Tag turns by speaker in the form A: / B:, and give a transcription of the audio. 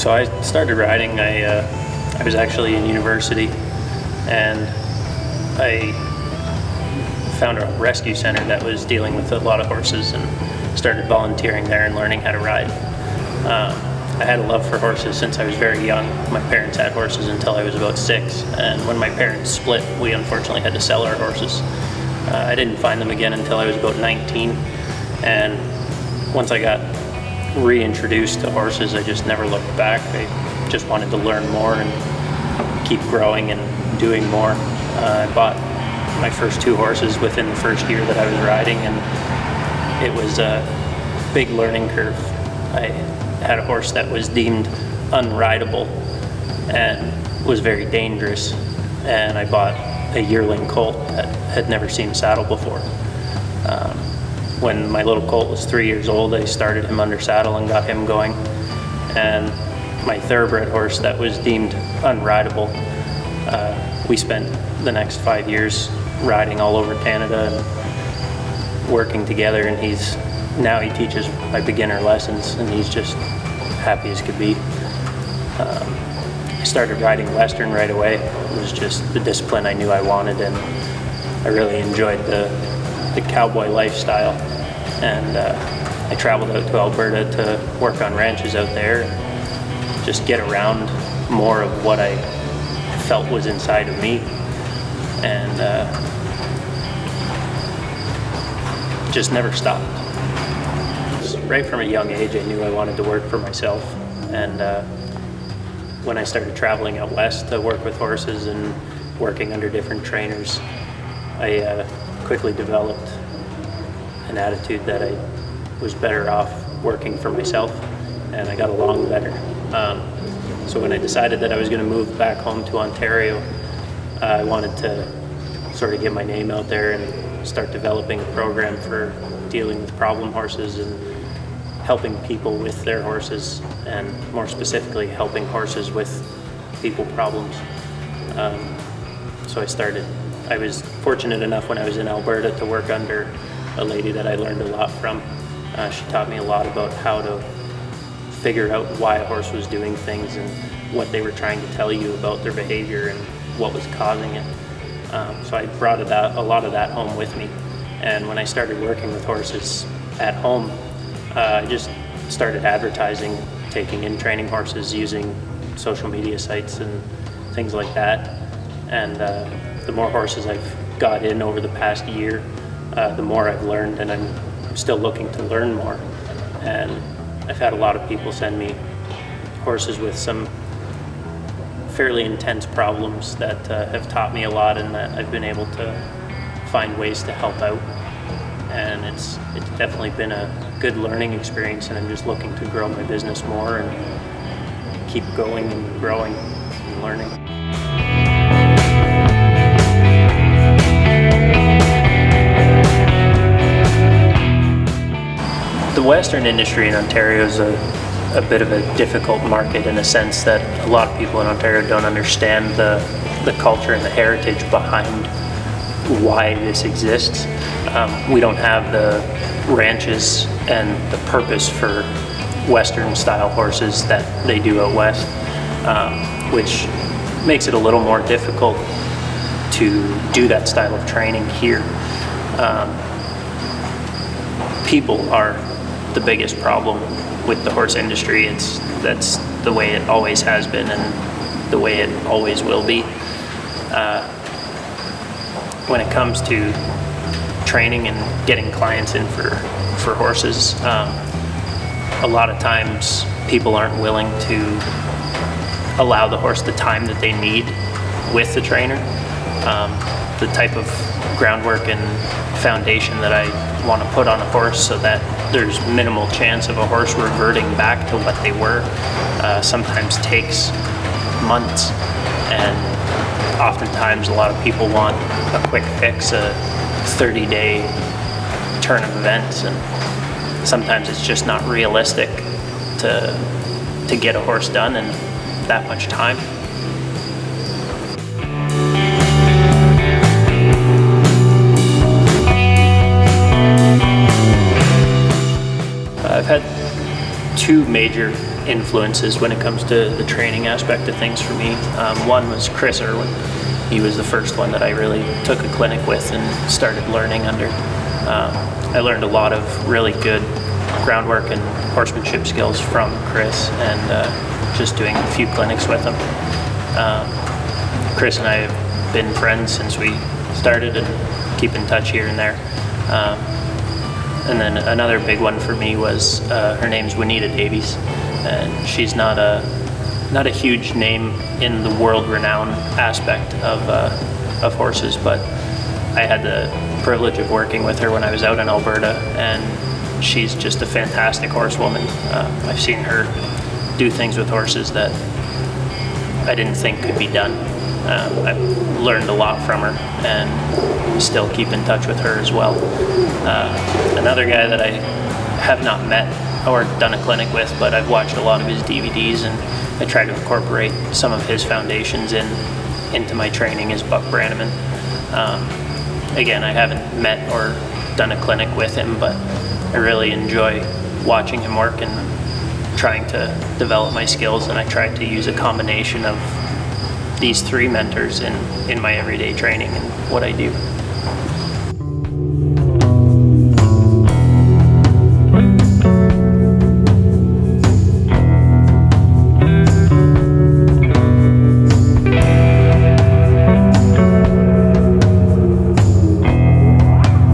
A: So I started riding, I was actually in university, and I found a rescue center that was dealing with a lot of horses and started volunteering there and learning how to ride. I had a love for horses since I was very young. My parents had horses until I was about 6, and when my parents split, we unfortunately had to sell our horses. I didn't find them again until I was about 19, and once I got reintroduced to horses, I just never looked back. I just wanted to learn more and keep growing and doing more. I bought my first 2 horses within the first year that I was riding, and it was a big learning curve. I had a horse that was deemed unrideable and was very dangerous, and I bought a yearling colt that had never seen a saddle before. When my little colt was 3 years old, I started him under saddle and got him going. And my thoroughbred horse that was deemed unrideable, we spent the next 5 years riding all over Canada and working together, and now he teaches my beginner lessons, and he's just happy as could be. I started riding Western right away. It was just the discipline I knew I wanted, and I really enjoyed the cowboy lifestyle. And I traveled out to Alberta to work on ranches out there and just get around more of what I felt was inside of me, and just never stopped. Right from a young age, I knew I wanted to work for myself, and when I started traveling out west to work with horses and working under different trainers, I quickly developed an attitude that I was better off working for myself, and I got along better. So when I decided that I was going to move back home to Ontario, I wanted to sort of get my name out there and start developing a program for dealing with problem horses and helping people with their horses, and more specifically helping horses with people problems. So I was fortunate enough when I was in Alberta to work under a lady that I learned a lot from. She taught me a lot about how to figure out why a horse was doing things and what they were trying to tell you about their behavior and what was causing it. So I brought a lot of that home with me. And when I started working with horses at home, I just started advertising, taking in training horses using social media sites and things like that. And the more horses I've got in over the past year, the more I've learned, and I'm still looking to learn more. And I've had a lot of people send me horses with some fairly intense problems that have taught me a lot, and that I've been able to find ways to help out. And it's definitely been a good learning experience, and I'm just looking to grow my business more and keep going and growing and learning. The Western industry in Ontario is a bit of a difficult market, in a sense that a lot of people in Ontario don't understand the culture and the heritage behind why this exists. We don't have the ranches and the purpose for Western style horses that they do out west, which makes it a little more difficult to do that style of training here. People are the biggest problem with the horse industry. That's the way it always has been and the way it always will be. When it comes to training and getting clients in for horses, a lot of times people aren't willing to allow the horse the time that they need with the trainer. The type of groundwork and foundation that I want to put on a horse so that there's minimal chance of a horse reverting back to what they were sometimes takes months, and oftentimes a lot of people want a quick fix, a 30-day turn of events, and sometimes it's just not realistic to get a horse done in that much time. I've had two major influences when it comes to the training aspect of things for me. One was Chris Irwin. He was the first one that I really took a clinic with and started learning under. I learned a lot of really good groundwork and horsemanship skills from Chris, and just doing a few clinics with him. Chris and I have been friends since we started and keep in touch here and there. And then another big one for me was her name's Juanita Davies, and she's not a huge name in the world-renowned aspect of horses, but I had the privilege of working with her when I was out in Alberta, and she's just a fantastic horsewoman. I've seen her do things with horses that I didn't think could be done. I've learned a lot from her and still keep in touch with her as well. Another guy that I have not met or done a clinic with, but I've watched a lot of his DVDs and I try to incorporate some of his foundations into my training is Buck Brannaman. Again, I haven't met or done a clinic with him, but I really enjoy watching him work and trying to develop my skills, and I try to use a combination of these three mentors in my everyday training and what I do.